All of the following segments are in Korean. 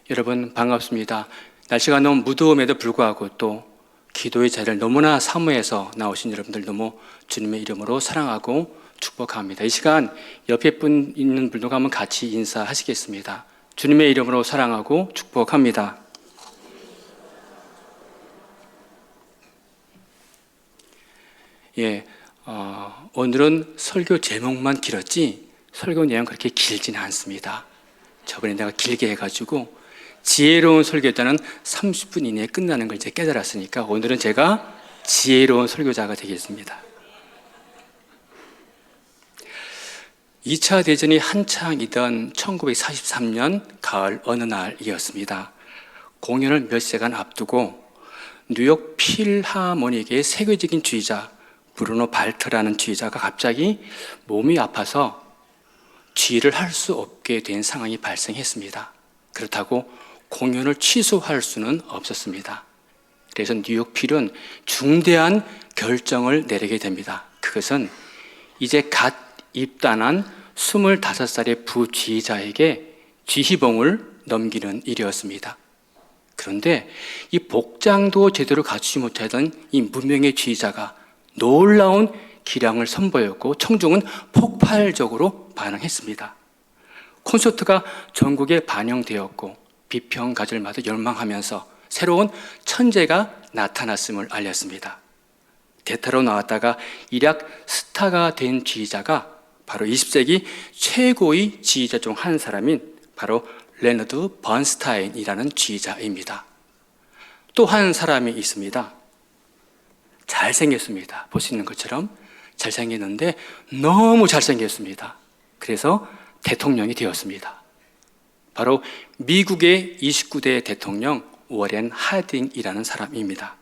여러분 반갑습니다. 날씨가 너무 무더움에도 불구하고 또 기도의 자리를 너무나 사모해서 나오신 여러분들 너무 주님의 이름으로 사랑하고 축복합니다. 이 시간 옆에 있는 분들과 한번 같이 인사하시겠습니다. 주님의 이름으로 사랑하고 축복합니다. 오늘은 설교 제목만 길었지 설교 내용 그렇게 길지는 않습니다. 저번에 내가 길게 해가지고 지혜로운 설교자는 30분 이내에 끝나는 걸 이제 깨달았으니까 오늘은 제가 지혜로운 설교자가 되겠습니다. 2차 대전이 한창이던 1943년 가을 어느 날이었습니다. 공연을 몇 시간 앞두고 뉴욕 필하모닉의 세계적인 지휘자 브루노 발트라는 지휘자가 갑자기 몸이 아파서 지휘를 할 수 없게 된 상황이 발생했습니다. 그렇다고 공연을 취소할 수는 없었습니다. 그래서 뉴욕 필은 중대한 결정을 내리게 됩니다. 그것은 이제 갓 입단한 25살의 부지휘자에게 지휘봉을 넘기는 일이었습니다. 그런데 이 복장도 제대로 갖추지 못하던 이 무명의 지휘자가 놀라운 기량을 선보였고 청중은 폭발적으로 반응했습니다. 콘서트가 전국에 반영되었고 비평가들마다 열망하면서 새로운 천재가 나타났음을 알렸습니다. 대타로 나왔다가 일약 스타가 된 지휘자가 바로 20세기 최고의 지휘자 중 한 사람인 바로 레너드 번스타인이라는 지휘자입니다. 또 한 사람이 있습니다. 잘생겼습니다. 보시는 것처럼 잘생겼는데 너무 잘생겼습니다. 그래서 대통령이 되었습니다. 바로 미국의 29대 대통령 워렌 하딩이라는 사람입니다.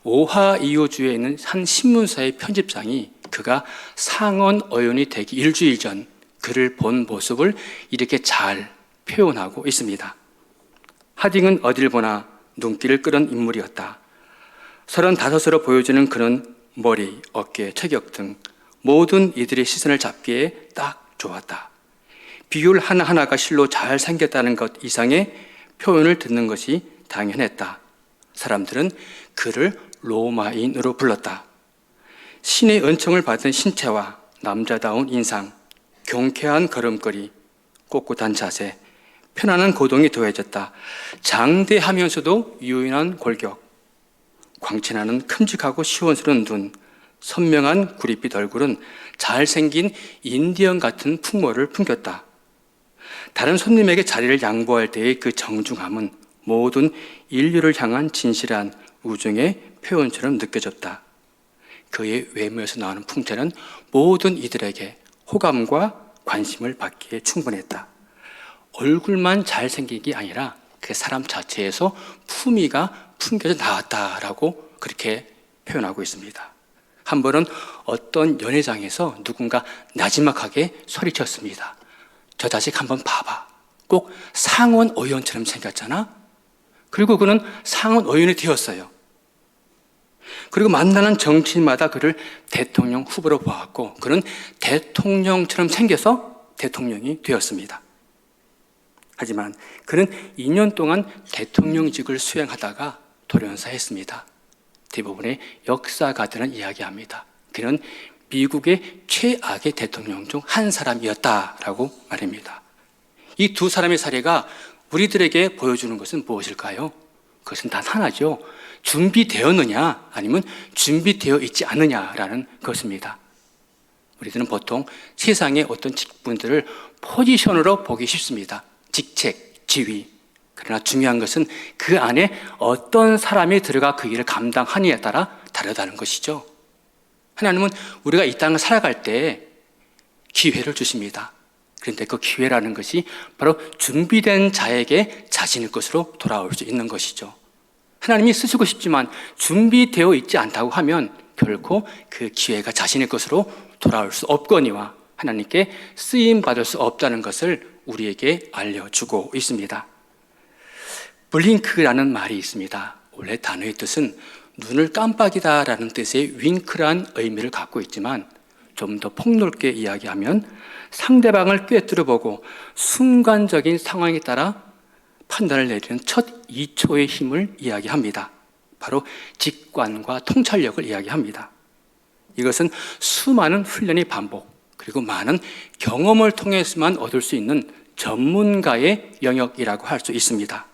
오하이오주에 있는 한 신문사의 편집장이 그가 상원 의원이 되기 일주일 전 그를 본 모습을 이렇게 잘 표현하고 있습니다. 하딩은 어딜 보나 눈길을 끄는 인물이었다. 35으로 보여지는 그는 머리, 어깨, 체격 등 모든 이들의 시선을 잡기에 딱 좋았다. 비율 하나하나가 실로 잘 생겼다는 것 이상의 표현을 듣는 것이 당연했다. 사람들은 그를 로마인으로 불렀다. 신의 은총을 받은 신체와 남자다운 인상, 경쾌한 걸음걸이, 꼿꼿한 자세, 편안한 고동이 더해졌다. 장대하면서도 유연한 골격, 광채나는 큼직하고 시원스러운 눈, 선명한 구릿빛 얼굴은 잘생긴 인디언 같은 풍모를 풍겼다. 다른 손님에게 자리를 양보할 때의 그 정중함은 모든 인류를 향한 진실한 우정의 표현처럼 느껴졌다. 그의 외모에서 나오는 풍채는 모든 이들에게 호감과 관심을 받기에 충분했다. 얼굴만 잘생긴 게 아니라 그 사람 자체에서 품위가 풍겨져 나왔다라고 그렇게 표현하고 있습니다. 한 번은 어떤 연회장에서 누군가 나지막하게 소리쳤습니다. 저 자식 한번 봐봐. 꼭 상원 의원처럼 생겼잖아? 그리고 그는 상원 의원이 되었어요. 그리고 만나는 정치인마다 그를 대통령 후보로 보았고 그는 대통령처럼 생겨서 대통령이 되었습니다. 하지만 그는 2년 동안 대통령직을 수행하다가 돌연사했습니다. 대부분의 역사가들은 이야기합니다. 그는 미국의 최악의 대통령 중 한 사람이었다라고 말합니다. 이 두 사람의 사례가 우리들에게 보여주는 것은 무엇일까요? 그것은 단 하나죠. 준비되었느냐 아니면 준비되어 있지 않느냐라는 것입니다. 우리들은 보통 세상의 어떤 직분들을 포지션으로 보기 쉽습니다. 직책, 지위. 그러나 중요한 것은 그 안에 어떤 사람이 들어가 그 일을 감당하느냐에 따라 다르다는 것이죠. 하나님은 우리가 이 땅을 살아갈 때 기회를 주십니다. 그런데 그 기회라는 것이 바로 준비된 자에게 자신의 것으로 돌아올 수 있는 것이죠. 하나님이 쓰시고 싶지만 준비되어 있지 않다고 하면 결코 그 기회가 자신의 것으로 돌아올 수 없거니와 하나님께 쓰임받을 수 없다는 것을 우리에게 알려주고 있습니다. 블링크라는 말이 있습니다. 원래 단어의 뜻은 눈을 깜빡이다라는 뜻의 윙크란 의미를 갖고 있지만 좀 더 폭넓게 이야기하면 상대방을 꿰뚫어보고 순간적인 상황에 따라 판단을 내리는 첫 2초의 힘을 이야기합니다. 바로 직관과 통찰력을 이야기합니다. 이것은 수많은 훈련의 반복, 그리고 많은 경험을 통해서만 얻을 수 있는 전문가의 영역이라고 할 수 있습니다.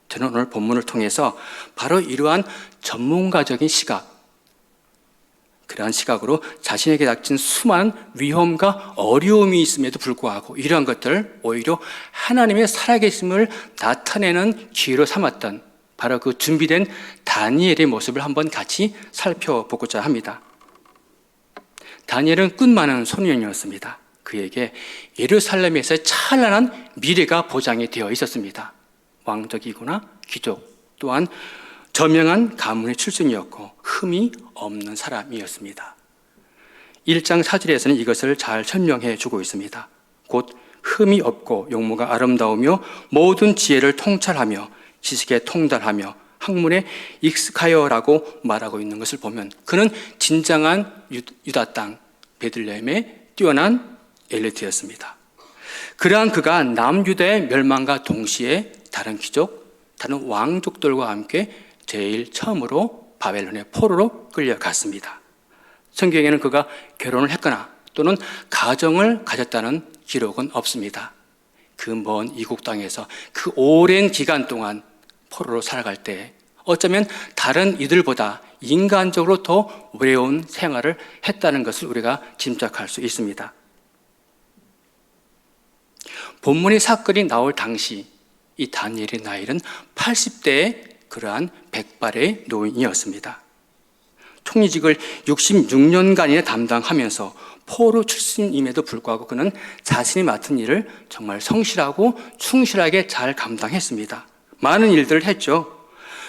저는 오늘 본문을 통해서 바로 이러한 전문가적인 시각, 그러한 시각으로 자신에게 닥친 수많은 위험과 어려움이 있음에도 불구하고 이러한 것들을 오히려 하나님의 살아계심을 나타내는 기회로 삼았던 바로 그 준비된 다니엘의 모습을 한번 같이 살펴보고자 합니다. 다니엘은 꿈 많은 소년이었습니다. 그에게 예루살렘에서의 찬란한 미래가 보장이 되어 있었습니다. 왕족이거나 귀족, 또한 저명한 가문의 출신이었고 흠이 없는 사람이었습니다. 1장 4절에서는 이것을 잘 설명해 주고 있습니다. 곧 흠이 없고 용모가 아름다우며 모든 지혜를 통찰하며 지식에 통달하며 학문에 익숙하여라고 말하고 있는 것을 보면 그는 진정한 유다 땅 베들레헴의 뛰어난 엘리트였습니다. 그러한 그가 남유다의 멸망과 동시에 다른 귀족, 다른 왕족들과 함께 제일 처음으로 바벨론의 포로로 끌려갔습니다. 성경에는 그가 결혼을 했거나 또는 가정을 가졌다는 기록은 없습니다. 그 먼 이국 땅에서 그 오랜 기간 동안 포로로 살아갈 때 어쩌면 다른 이들보다 인간적으로 더 어려운 생활을 했다는 것을 우리가 짐작할 수 있습니다. 본문의 사건이 나올 당시 이 다니엘의 나이는 80대의 그러한 백발의 노인이었습니다. 총리직을 66년간이나 담당하면서 포로 출신임에도 불구하고 그는 자신이 맡은 일을 정말 성실하고 충실하게 잘 감당했습니다. 많은 일들을 했죠.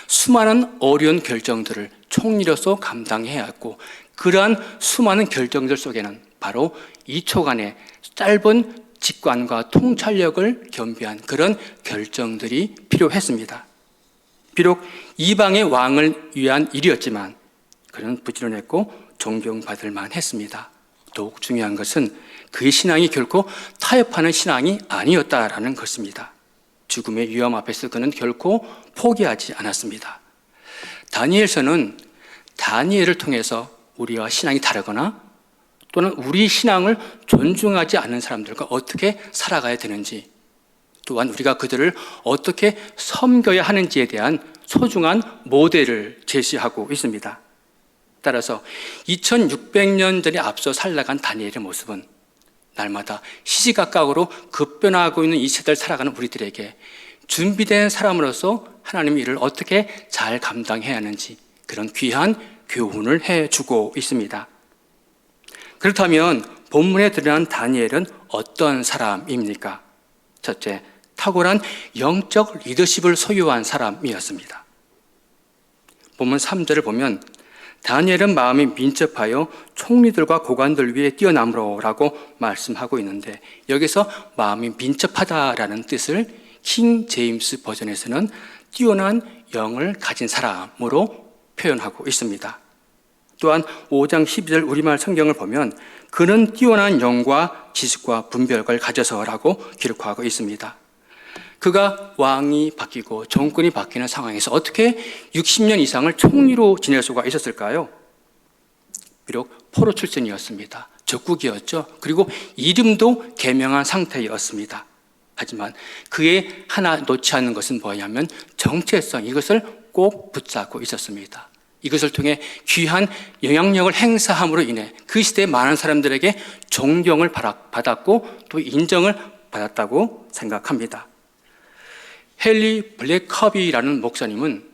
수많은 어려운 결정들을 총리로서 감당해야 했고 그러한 수많은 결정들 속에는 바로 2초간의 짧은 직관과 통찰력을 겸비한 그런 결정들이 필요했습니다. 비록 이방의 왕을 위한 일이었지만 그는 부지런했고 존경받을 만했습니다. 더욱 중요한 것은 그의 신앙이 결코 타협하는 신앙이 아니었다라는 것입니다. 죽음의 위험 앞에서 그는 결코 포기하지 않았습니다. 다니엘서는 다니엘을 통해서 우리와 신앙이 다르거나 또는 우리 신앙을 존중하지 않는 사람들과 어떻게 살아가야 되는지, 또한 우리가 그들을 어떻게 섬겨야 하는지에 대한 소중한 모델을 제시하고 있습니다. 따라서 2600년 전에 앞서 살아간 다니엘의 모습은 날마다 시시각각으로 급변하고 있는 이 세대를 살아가는 우리들에게 준비된 사람으로서 하나님의 일을 어떻게 잘 감당해야 하는지 그런 귀한 교훈을 해주고 있습니다. 그렇다면 본문에 드러난 다니엘은 어떤 사람입니까? 첫째, 탁월한 영적 리더십을 소유한 사람이었습니다. 본문 3절을 보면 다니엘은 마음이 민첩하여 총리들과 고관들 위에 뛰어남으로라고 말씀하고 있는데 여기서 마음이 민첩하다라는 뜻을 킹 제임스 버전에서는 뛰어난 영을 가진 사람으로 표현하고 있습니다. 또한 5장 12절 우리말 성경을 보면 그는 뛰어난 영과 지식과 분별을 가져서라고 기록하고 있습니다. 그가 왕이 바뀌고 정권이 바뀌는 상황에서 어떻게 60년 이상을 총리로 지낼 수가 있었을까요? 비록 포로 출신이었습니다. 적국이었죠. 그리고 이름도 개명한 상태였습니다. 하지만 그의 하나 놓지 않는 것은 뭐냐면 정체성, 이것을 꼭 붙잡고 있었습니다. 이것을 통해 귀한 영향력을 행사함으로 인해 그 시대의 많은 사람들에게 존경을 받았고 또 인정을 받았다고 생각합니다. 헨리 블랙커비라는 목사님은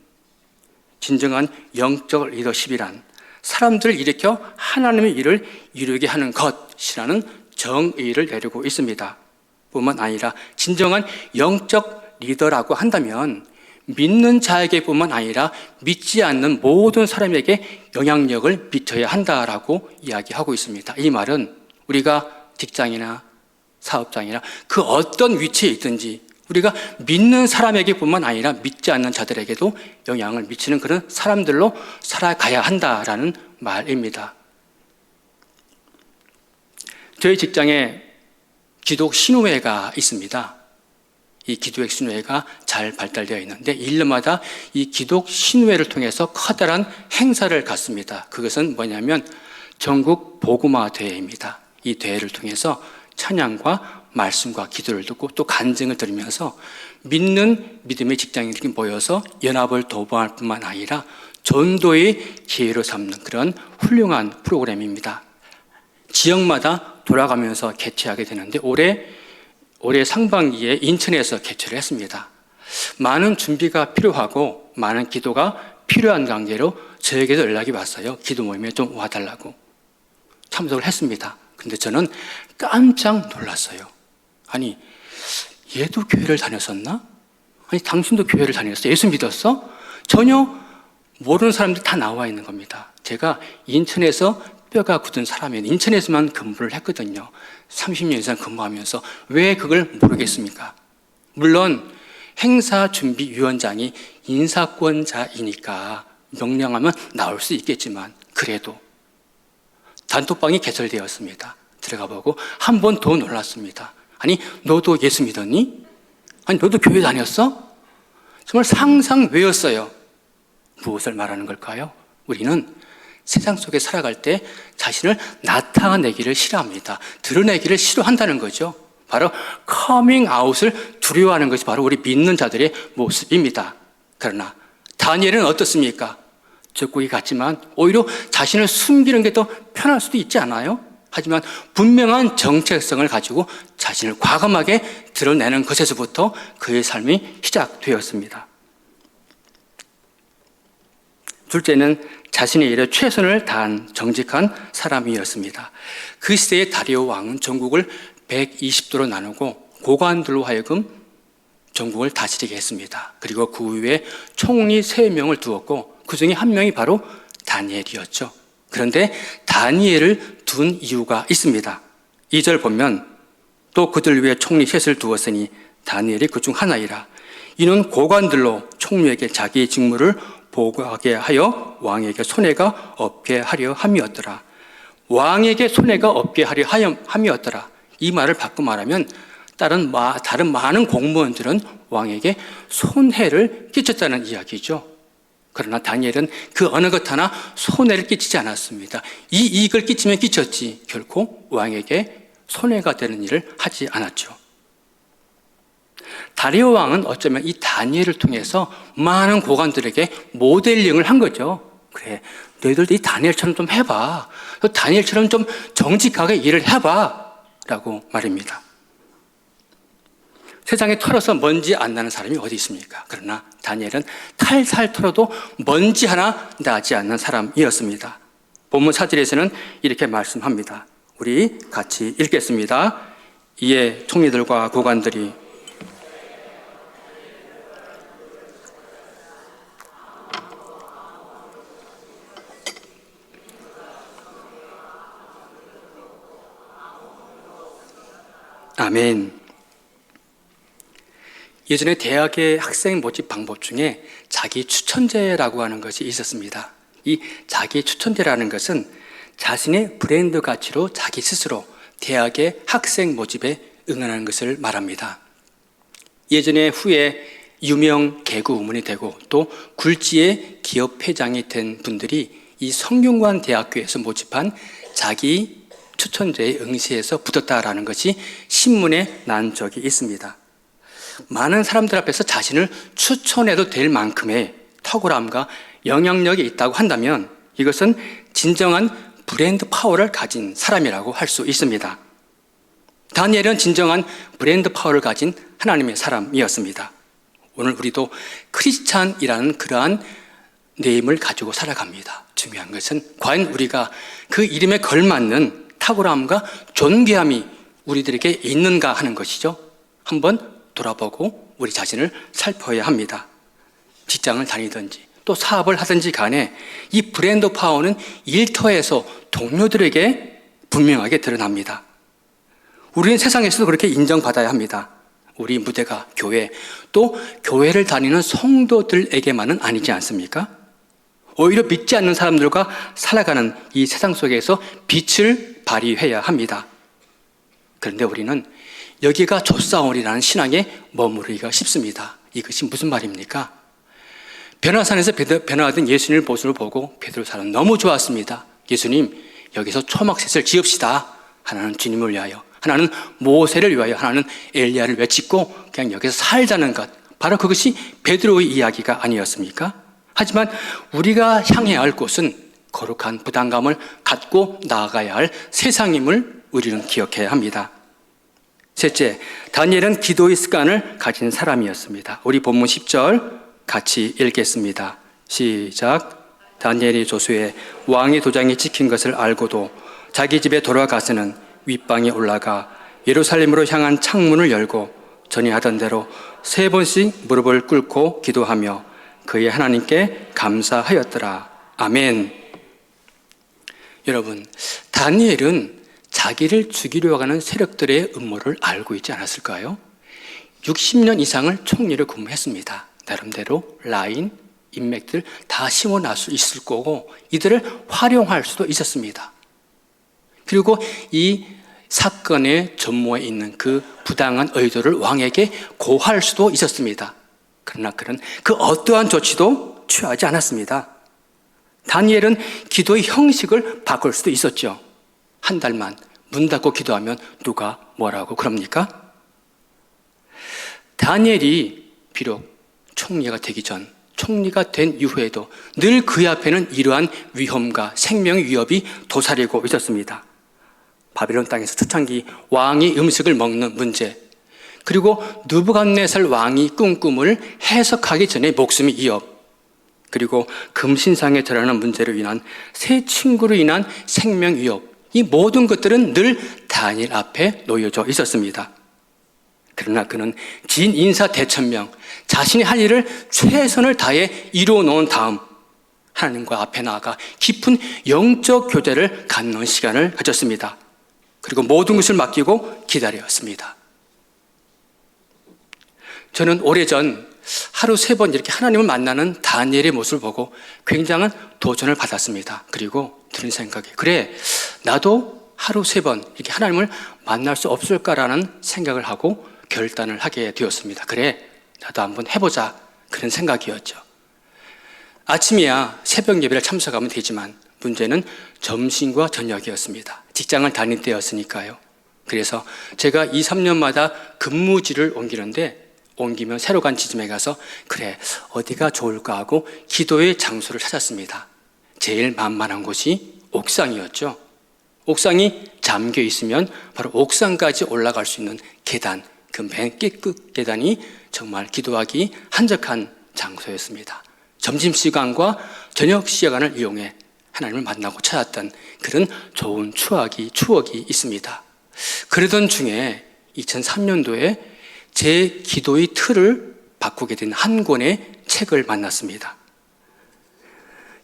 진정한 영적 리더십이란 사람들을 일으켜 하나님의 일을 이루게 하는 것이라는 정의를 내리고 있습니다. 뿐만 아니라 진정한 영적 리더라고 한다면 믿는 자에게 뿐만 아니라 믿지 않는 모든 사람에게 영향력을 미쳐야 한다라고 이야기하고 있습니다. 이 말은 우리가 직장이나 사업장이나 그 어떤 위치에 있든지 우리가 믿는 사람에게 뿐만 아니라 믿지 않는 자들에게도 영향을 미치는 그런 사람들로 살아가야 한다라는 말입니다. 저희 직장에 기독 신우회가 있습니다. 이 기독의 신회가 잘 발달되어 있는데 1년마다 이 기독 신회를 통해서 커다란 행사를 갖습니다. 그것은 뭐냐면 전국 복음화 대회입니다. 이 대회를 통해서 찬양과 말씀과 기도를 듣고 또 간증을 들으면서 믿는 믿음의 직장인들이 모여서 연합을 도모할 뿐만 아니라 전도의 기회로 삼는 그런 훌륭한 프로그램입니다. 지역마다 돌아가면서 개최하게 되는데 올해 상반기에 인천에서 개최를 했습니다. 많은 준비가 필요하고 많은 기도가 필요한 관계로 저에게도 연락이 왔어요. 기도 모임에 좀 와달라고. 참석을 했습니다. 근데 저는 깜짝 놀랐어요. 아니, 얘도 교회를 다녔었나? 아니, 당신도 교회를 다녔어? 예수 믿었어? 전혀 모르는 사람들 다 나와 있는 겁니다. 제가 인천에서 뼈가 굳은 사람이에요. 인천에서만 근무를 했거든요. 30년 이상 근무하면서 왜 그걸 모르겠습니까? 물론 행사준비위원장이 인사권자이니까 명령하면 나올 수 있겠지만 그래도 단톡방이 개설되었습니다. 들어가 보고 한 번 더 놀랐습니다. 아니, 너도 예수 믿었니? 아니, 너도 교회 다녔어? 정말 상상 외웠어요. 무엇을 말하는 걸까요? 우리는 세상 속에 살아갈 때 자신을 나타내기를 싫어합니다. 드러내기를 싫어한다는 거죠. 바로 커밍아웃을 두려워하는 것이 바로 우리 믿는 자들의 모습입니다. 그러나 다니엘은 어떻습니까? 적국이 같지만 오히려 자신을 숨기는 게 더 편할 수도 있지 않아요? 하지만 분명한 정체성을 가지고 자신을 과감하게 드러내는 것에서부터 그의 삶이 시작되었습니다. 둘째는 자신의 일에 최선을 다한 정직한 사람이었습니다. 그 시대의 다리오 왕은 전국을 120도로 나누고 고관들로 하여금 전국을 다스리게 했습니다. 그리고 그 후에 총리 3명을 두었고 그 중에 한 명이 바로 다니엘이었죠. 그런데 다니엘을 둔 이유가 있습니다. 2절 보면 또 그들 위에 총리 셋을 두었으니 다니엘이 그 중 하나이라. 이는 고관들로 총리에게 자기의 직무를 보고하게 하여 왕에게 손해가 없게 하려 함이었더라. 왕에게 손해가 없게 하려 함이었더라. 이 말을 바꿔 말하면 다른 많은 공무원들은 왕에게 손해를 끼쳤다는 이야기죠. 그러나 다니엘은 그 어느 것 하나 손해를 끼치지 않았습니다. 이 이익을 끼치면 끼쳤지 결코 왕에게 손해가 되는 일을 하지 않았죠. 다리오 왕은 어쩌면 이 다니엘을 통해서 많은 고관들에게 모델링을 한 거죠. 그래, 너희들 이 다니엘처럼 좀 해봐. 다니엘처럼 좀 정직하게 일을 해봐. 라고 말입니다. 세상에 털어서 먼지 안 나는 사람이 어디 있습니까? 그러나 다니엘은 탈탈 털어도 먼지 하나 나지 않는 사람이었습니다. 본문 4절에서는 이렇게 말씀합니다. 우리 같이 읽겠습니다. 이에 총리들과 고관들이 아멘. 예전에 대학의 학생 모집 방법 중에 자기 추천제라고 하는 것이 있었습니다. 이 자기 추천제라는 것은 자신의 브랜드 가치로 자기 스스로 대학의 학생 모집에 응원하는 것을 말합니다. 예전에 후에 유명 개구 의원이 되고 또 굴지의 기업 회장이 된 분들이 이 성균관 대학교에서 모집한 자기 추천제에 응시해서 붙었다라는 것이 신문에 난 적이 있습니다. 많은 사람들 앞에서 자신을 추천해도 될 만큼의 탁월함과 영향력이 있다고 한다면 이것은 진정한 브랜드 파워를 가진 사람이라고 할 수 있습니다. 다니엘은 진정한 브랜드 파워를 가진 하나님의 사람이었습니다. 오늘 우리도 크리스찬이라는 그러한 네임을 가지고 살아갑니다. 중요한 것은 과연 우리가 그 이름에 걸맞는 탁월함과 존귀함이 우리들에게 있는가 하는 것이죠. 한번 돌아보고 우리 자신을 살펴야 합니다. 직장을 다니든지 또 사업을 하든지 간에 이 브랜드 파워는 일터에서 동료들에게 분명하게 드러납니다. 우리는 세상에서도 그렇게 인정받아야 합니다. 우리 무대가 교회, 또 교회를 다니는 성도들에게만은 아니지 않습니까? 오히려 믿지 않는 사람들과 살아가는 이 세상 속에서 빛을 발휘해야 합니다. 그런데 우리는 여기가 좁사오리라는 신앙에 머무르기가 쉽습니다. 이것이 무슨 말입니까? 변화산에서 변화된 예수님의 모습을 보고 베드로 사람 너무 좋았습니다. 예수님, 여기서 초막셋을 지읍시다. 하나는 주님을 위하여, 하나는 모세를 위하여, 하나는 엘리야를 외치고 그냥 여기서 살자는 것. 바로 그것이 베드로의 이야기가 아니었습니까? 하지만 우리가 향해야 할 곳은 거룩한 부담감을 갖고 나아가야 할 세상임을 우리는 기억해야 합니다. 셋째, 다니엘은 기도의 습관을 가진 사람이었습니다. 우리 본문 10절 같이 읽겠습니다. 시작. 다니엘이 조수에 왕의 도장이 찍힌 것을 알고도 자기 집에 돌아가서는 윗방에 올라가 예루살렘으로 향한 창문을 열고 전에 하던 대로 3번씩 무릎을 꿇고 기도하며 그의 하나님께 감사하였더라. 아멘. 여러분, 다니엘은 자기를 죽이려고 하는 세력들의 음모를 알고 있지 않았을까요? 60년 이상을 총리를 근무했습니다. 나름대로 라인, 인맥들 다 심어놨을 수 있을 거고 이들을 활용할 수도 있었습니다. 그리고 이 사건의 전모에 있는 그 부당한 의도를 왕에게 고할 수도 있었습니다. 그러나 그는 그 어떠한 조치도 취하지 않았습니다. 다니엘은 기도의 형식을 바꿀 수도 있었죠. 한 달만 문 닫고 기도하면 누가 뭐라고 그럽니까? 다니엘이 비록 총리가 되기 전, 총리가 된 이후에도 늘 그의 앞에는 이러한 위험과 생명의 위협이 도사리고 있었습니다. 바벨론 땅에서 초창기 왕이 음식을 먹는 문제, 그리고 느부갓네살 왕이 꾼 꿈을 해석하기 전에 목숨의 위협, 그리고 금신상에 절하는 문제로 인한 새 친구로 인한 생명 위협, 이 모든 것들은 늘 다니엘 앞에 놓여져 있었습니다. 그러나 그는 진 인사 대천명, 자신이 할 일을 최선을 다해 이루어 놓은 다음 하나님과 앞에 나아가 깊은 영적 교제를 갖는 시간을 가졌습니다. 그리고 모든 것을 맡기고 기다렸습니다. 저는 오래전 하루 3번 이렇게 하나님을 만나는 다니엘의 모습을 보고 굉장한 도전을 받았습니다. 그리고 드는 생각이, 그래, 나도 하루 3번 이렇게 하나님을 만날 수 없을까라는 생각을 하고 결단을 하게 되었습니다. 그래, 나도 한번 해보자, 그런 생각이었죠. 아침이야 새벽 예배를 참석하면 되지만 문제는 점심과 저녁이었습니다. 직장을 다닐 때였으니까요. 그래서 제가 2, 3년마다 근무지를 옮기는데, 옮기면 새로 간 지점에 가서 그래, 어디가 좋을까 하고 기도의 장소를 찾았습니다. 제일 만만한 곳이 옥상이었죠. 옥상이 잠겨 있으면 바로 옥상까지 올라갈 수 있는 계단, 그 맨 끝 계단이 정말 기도하기 한적한 장소였습니다. 점심시간과 저녁 시간을 이용해 하나님을 만나고 찾았던 그런 좋은 추억이 있습니다. 그러던 중에 2003년도에 제 기도의 틀을 바꾸게 된 한 권의 책을 만났습니다.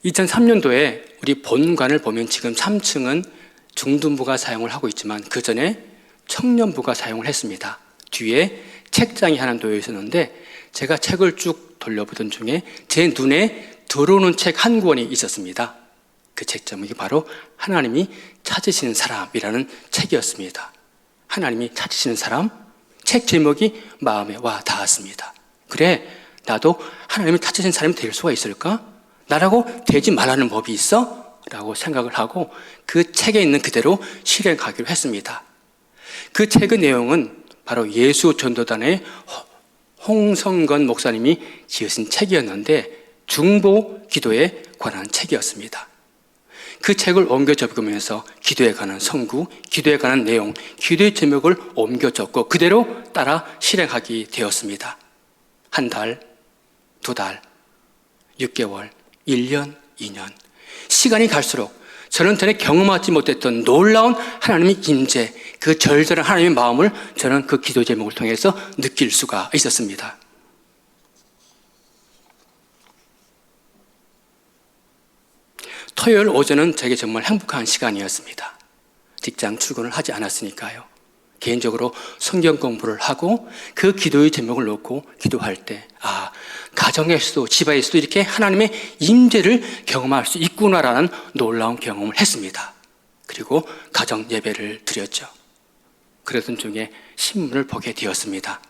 2003년도에 우리 본관을 보면 지금 3층은 중등부가 사용을 하고 있지만 그 전에 청년부가 사용을 했습니다. 뒤에 책장이 하나 놓여 있었는데 제가 책을 쭉 돌려보던 중에 제 눈에 들어오는 책 한 권이 있었습니다. 그 책 제목이 바로 하나님이 찾으시는 사람이라는 책이었습니다. 하나님이 찾으시는 사람? 책 제목이 마음에 와 닿았습니다. 그래, 나도 하나님이 찾으시는 사람이 될 수가 있을까? 나라고 되지 말라는 법이 있어? 라고 생각을 하고 그 책에 있는 그대로 실행하기로 했습니다. 그 책의 내용은 바로 예수 전도단의 홍성건 목사님이 지으신 책이었는데 중보 기도에 관한 책이었습니다. 그 책을 옮겨 적으면서 기도에 관한 성구, 기도에 관한 내용, 기도의 제목을 옮겨 적고 그대로 따라 실행하게 되었습니다. 1달, 2달, 6개월, 1년, 2년. 시간이 갈수록 저는 전에 경험하지 못했던 놀라운 하나님의 임재, 그 절절한 하나님의 마음을 저는 그 기도 제목을 통해서 느낄 수가 있었습니다. 토요일 오전은 제게 정말 행복한 시간이었습니다. 직장 출근을 하지 않았으니까요. 개인적으로 성경 공부를 하고 그 기도의 제목을 놓고 기도할 때 가정에서도 집안에서도 이렇게 하나님의 임재를 경험할 수 있구나라는 놀라운 경험을 했습니다. 그리고 가정 예배를 드렸죠. 그러던 중에 신문을 보게 되었습니다.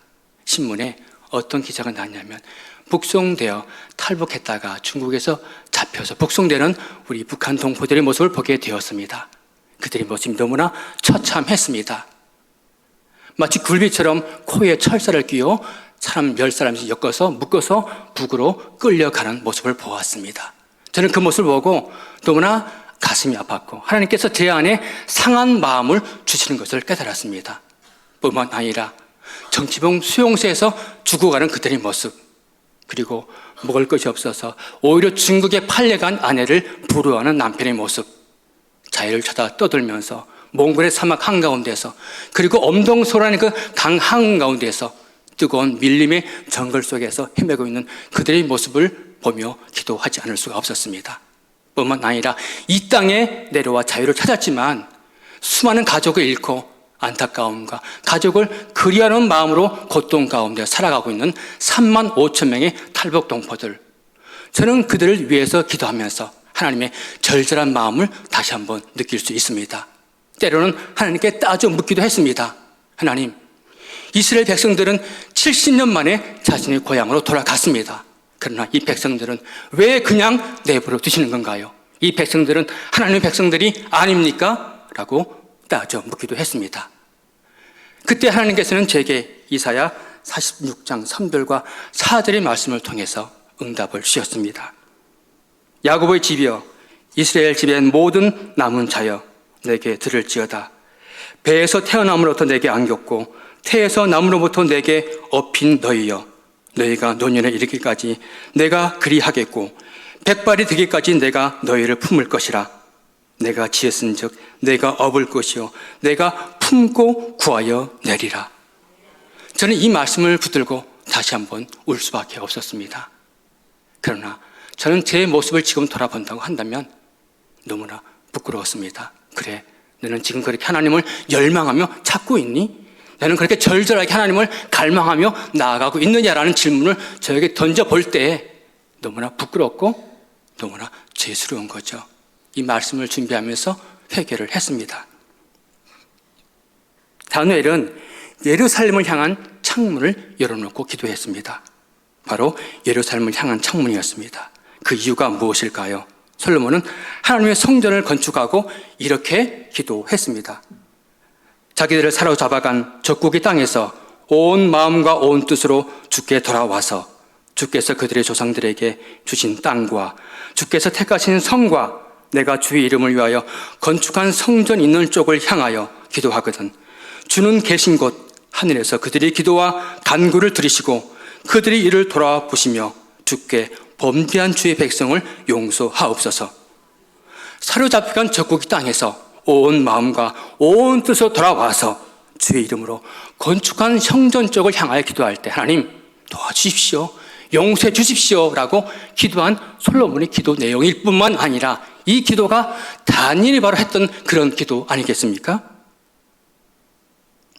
신문에 어떤 기사가 나왔냐면 북송되어 탈북했다가 중국에서 잡혀서 북송되는 우리 북한 동포들의 모습을 보게 되었습니다. 그들의 모습이 너무나 처참했습니다. 마치 굴비처럼 코에 철사를 끼워 사람 10사람씩 묶어서 북으로 끌려가는 모습을 보았습니다. 저는 그 모습을 보고 너무나 가슴이 아팠고 하나님께서 제 안에 상한 마음을 주시는 것을 깨달았습니다. 뿐만 아니라 정치봉 수용소에서 죽어가는 그들의 모습, 그리고 먹을 것이 없어서 오히려 중국에 팔려간 아내를 부러워하는 남편의 모습, 자유를 찾아 떠들면서 몽골의 사막 한가운데서, 그리고 엄동소라는 그 강 한가운데서 뜨거운 밀림의 정글 속에서 헤매고 있는 그들의 모습을 보며 기도하지 않을 수가 없었습니다. 뿐만 아니라 이 땅에 내려와 자유를 찾았지만 수많은 가족을 잃고 안타까움과 가족을 그리워하는 마음으로 고통 가운데 살아가고 있는 3만 5천 명의 탈북 동포들, 저는 그들을 위해서 기도하면서 하나님의 절절한 마음을 다시 한번 느낄 수 있습니다. 때로는 하나님께 따져 묻기도 했습니다. 하나님, 이스라엘 백성들은 70년 만에 자신의 고향으로 돌아갔습니다. 그러나 이 백성들은 왜 그냥 내버려 두시는 건가요? 이 백성들은 하나님의 백성들이 아닙니까? 라고 따져 묻기도 했습니다. 그때 하나님께서는 제게 이사야 46장 3절과 4절의 말씀을 통해서 응답을 주셨습니다. 야곱의 집이여, 이스라엘 집의 모든 남은 자여, 내게 들을지어다. 배에서 태어남으로부터 내게 안겼고 태에서 남으로부터 내게 업힌 너희여, 너희가 노년에 이르기까지 내가 그리하겠고 백발이 되기까지 내가 너희를 품을 것이라. 내가 지었은즉 내가 업을 것이요 내가 품고 구하여 내리라. 저는 이 말씀을 붙들고 다시 한번 울 수밖에 없었습니다. 그러나 저는 제 모습을 지금 돌아본다고 한다면 너무나 부끄러웠습니다. 그래, 너는 지금 그렇게 하나님을 열망하며 찾고 있니? 너는 그렇게 절절하게 하나님을 갈망하며 나아가고 있느냐라는 질문을 저에게 던져볼 때에 너무나 부끄럽고 너무나 죄스러운 거죠. 이 말씀을 준비하면서 회개를 했습니다. 다니엘은 예루살렘을 향한 창문을 열어놓고 기도했습니다. 바로 예루살렘을 향한 창문이었습니다. 그 이유가 무엇일까요? 솔로몬은 하나님의 성전을 건축하고 이렇게 기도했습니다. 자기들을 사로잡아간 적국의 땅에서 온 마음과 온 뜻으로 주께 돌아와서 주께서 그들의 조상들에게 주신 땅과 주께서 택하신 성과 내가 주의 이름을 위하여 건축한 성전 있는 쪽을 향하여 기도하거든 주는 계신 곳 하늘에서 그들의 기도와 간구를 들으시고 그들이 이를 돌아보시며 주께 범죄한 주의 백성을 용서하옵소서. 사로잡혀간 적국의 땅에서 온 마음과 온 뜻으로 돌아와서 주의 이름으로 건축한 성전 쪽을 향하여 기도할 때 하나님 도와주십시오, 용서해 주십시오 라고 기도한 솔로몬의 기도 내용일 뿐만 아니라 이 기도가 다니엘이 바로 했던 그런 기도 아니겠습니까?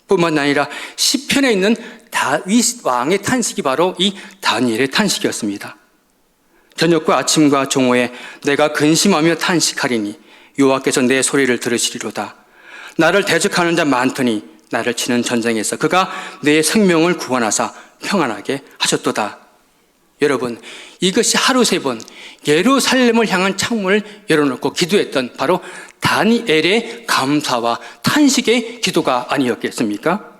뿐만 아니라 시편에 있는 다윗 왕의 탄식이 바로 이 다니엘의 탄식이었습니다. 저녁과 아침과 종호에 내가 근심하며 탄식하리니 여호와께서 내 소리를 들으시리로다. 나를 대적하는 자 많더니 나를 치는 전쟁에서 그가 내 생명을 구원하사 평안하게 하셨도다. 여러분, 이것이 하루 3번 예루살렘을 향한 창문을 열어놓고 기도했던 바로 다니엘의 감사와 탄식의 기도가 아니었겠습니까?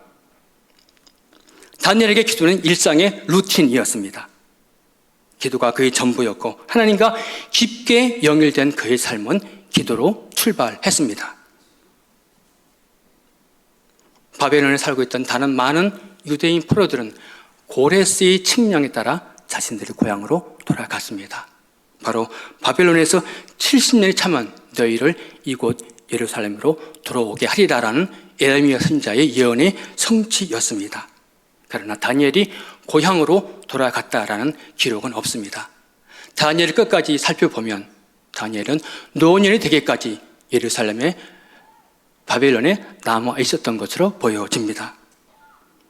다니엘에게 기도는 일상의 루틴이었습니다. 기도가 그의 전부였고 하나님과 깊게 연결된 그의 삶은 기도로 출발했습니다. 바벨론에 살고 있던 다른 많은 유대인 포로들은 고레스의 칙령에 따라 자신들의 고향으로 돌아갔습니다. 바로 바벨론에서 70년이 차면 너희를 이곳 예루살렘으로 돌아오게 하리라라는 예레미야 선지자의 예언의 성취였습니다. 그러나 다니엘이 고향으로 돌아갔다라는 기록은 없습니다. 다니엘을 끝까지 살펴보면 다니엘은 노년이 되기까지 예루살렘에 바벨론에 남아 있었던 것으로 보여집니다.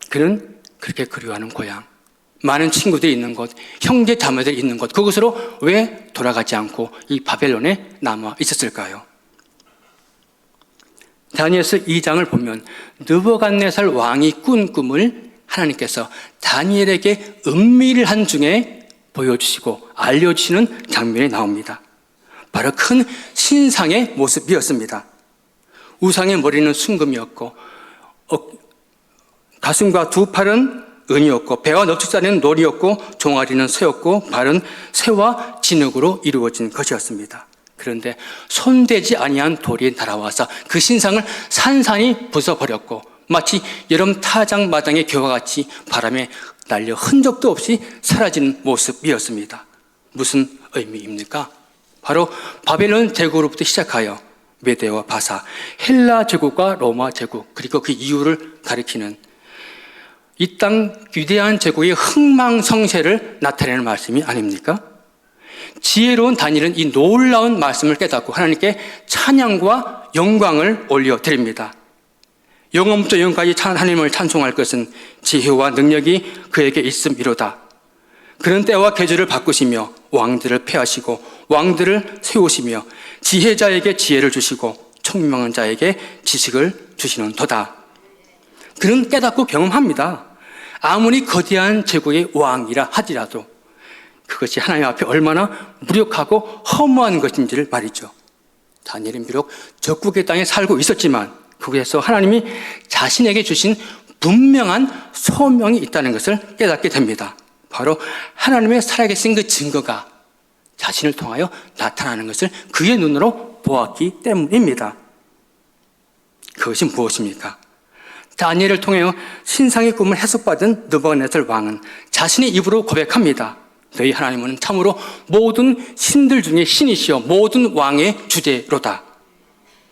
그는 그렇게 그리워하는 고향, 많은 친구들이 있는 곳, 형제 자매들이 있는 곳, 그곳으로 왜 돌아가지 않고 이 바벨론에 남아 있었을까요? 다니엘서 2장을 보면 느부갓네살 왕이 꾼 꿈을 하나님께서 다니엘에게 은밀한 중에 보여주시고 알려주시는 장면이 나옵니다. 바로 큰 신상의 모습이었습니다. 우상의 머리는 순금이었고 가슴과 두 팔은 은이었고 배와 넙죽살이는 놀이였고 종아리는 쇠였고 발은 쇠와 진흙으로 이루어진 것이었습니다. 그런데 손대지 아니한 돌이 날아와서 그 신상을 산산이 부숴버렸고 마치 여름 타작 마당의 겨와 같이 바람에 날려 흔적도 없이 사라지는 모습이었습니다. 무슨 의미입니까? 바로 바벨론 제국으로부터 시작하여 메데와 바사, 헬라 제국과 로마 제국 그리고 그 이유를 가리키는 이 땅 위대한 제국의 흥망성쇠를 나타내는 말씀이 아닙니까? 지혜로운 다니엘은 이 놀라운 말씀을 깨닫고 하나님께 찬양과 영광을 올려드립니다. 영원부터 영원까지 하나님을 찬송할 것은 지혜와 능력이 그에게 있음이로다. 그런 때와 계절을 바꾸시며 왕들을 폐하시고 왕들을 세우시며 지혜자에게 지혜를 주시고 총명한 자에게 지식을 주시는 도다. 그는 깨닫고 경험합니다. 아무리 거대한 제국의 왕이라 하더라도 그것이 하나님 앞에 얼마나 무력하고 허무한 것인지를 말이죠. 다니엘은 비록 적국의 땅에 살고 있었지만 그곳에서 하나님이 자신에게 주신 분명한 소명이 있다는 것을 깨닫게 됩니다. 바로 하나님의 살아계신 그 증거가 자신을 통하여 나타나는 것을 그의 눈으로 보았기 때문입니다. 그것이 무엇입니까? 다니엘을 통해 신상의 꿈을 해석받은 느부갓네살 왕은 자신의 입으로 고백합니다. 너희 하나님은 참으로 모든 신들 중에 신이시여 모든 왕의 주제로다.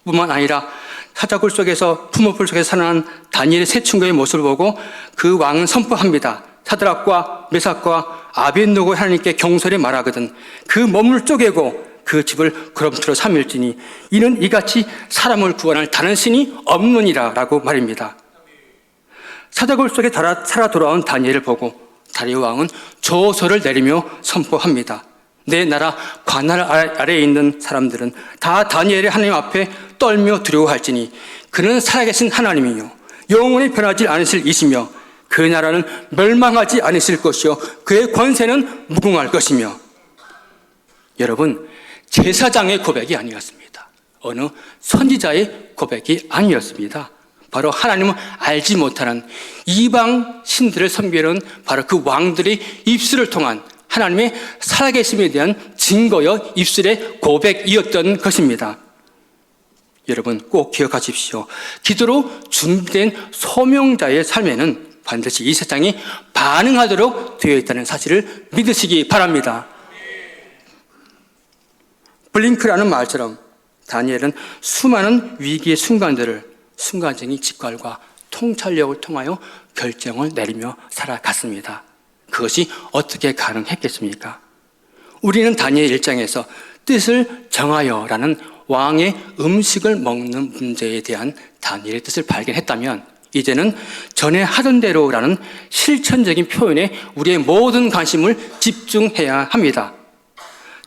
뿐만 아니라 사자굴 속에서 풀무불 속에서 살아난 다니엘의 세 친구의 모습을 보고 그 왕은 선포합니다. 사드락과 메삭과 아벳느고 하나님께 경솔히 말하거든 그 몸을 쪼개고 그 집을 거름투로 삼을지니 이는 이같이 사람을 구원할 다른 신이 없느니라 라고 말입니다. 사자굴 속에 살아 돌아온 다니엘을 보고 다리오 왕은 조서를 내리며 선포합니다. 내 나라 관할 아래에 있는 사람들은 다 다니엘의 하나님 앞에 떨며 두려워할지니 그는 살아계신 하나님이요 영원히 변하지 않으실 이시며 그 나라는 멸망하지 않으실 것이요 그의 권세는 무궁할 것이며. 여러분, 제사장의 고백이 아니었습니다. 어느 선지자의 고백이 아니었습니다. 바로 하나님을 알지 못하는 이방 신들을 섬기는 바로 그 왕들의 입술을 통한 하나님의 살아계심에 대한 증거여 입술의 고백이었던 것입니다. 여러분 꼭 기억하십시오. 기도로 준비된 소명자의 삶에는 반드시 이 세상이 반응하도록 되어 있다는 사실을 믿으시기 바랍니다. 블링크라는 말처럼 다니엘은 수많은 위기의 순간들을 순간적인 직관과 통찰력을 통하여 결정을 내리며 살아갔습니다. 그것이 어떻게 가능했겠습니까? 우리는 다니엘 1장에서 뜻을 정하여라는 왕의 음식을 먹는 문제에 대한 다니엘의 뜻을 발견했다면 이제는 전에 하던 대로라는 실천적인 표현에 우리의 모든 관심을 집중해야 합니다.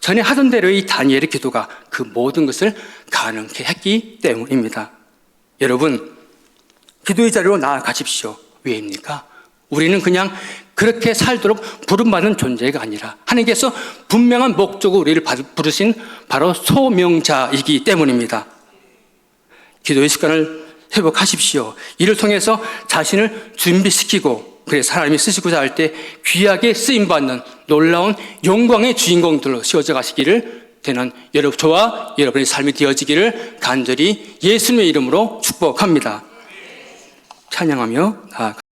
전에 하던 대로의 다니엘의 기도가 그 모든 것을 가능케 했기 때문입니다. 여러분, 기도의 자리로 나아가십시오. 왜입니까? 우리는 그냥 그렇게 살도록 부름받은 존재가 아니라 하나님께서 분명한 목적으로 우리를 부르신 바로 소명자이기 때문입니다. 기도의 습관을 회복하십시오. 이를 통해서 자신을 준비시키고 그래서 하나님이 쓰시고자 할 때 귀하게 쓰임받는 놀라운 영광의 주인공들로 씌워져 가시기를 되는 저와 여러분의 삶이 되어지기를 간절히 예수님의 이름으로 축복합니다. 찬양하며 나아가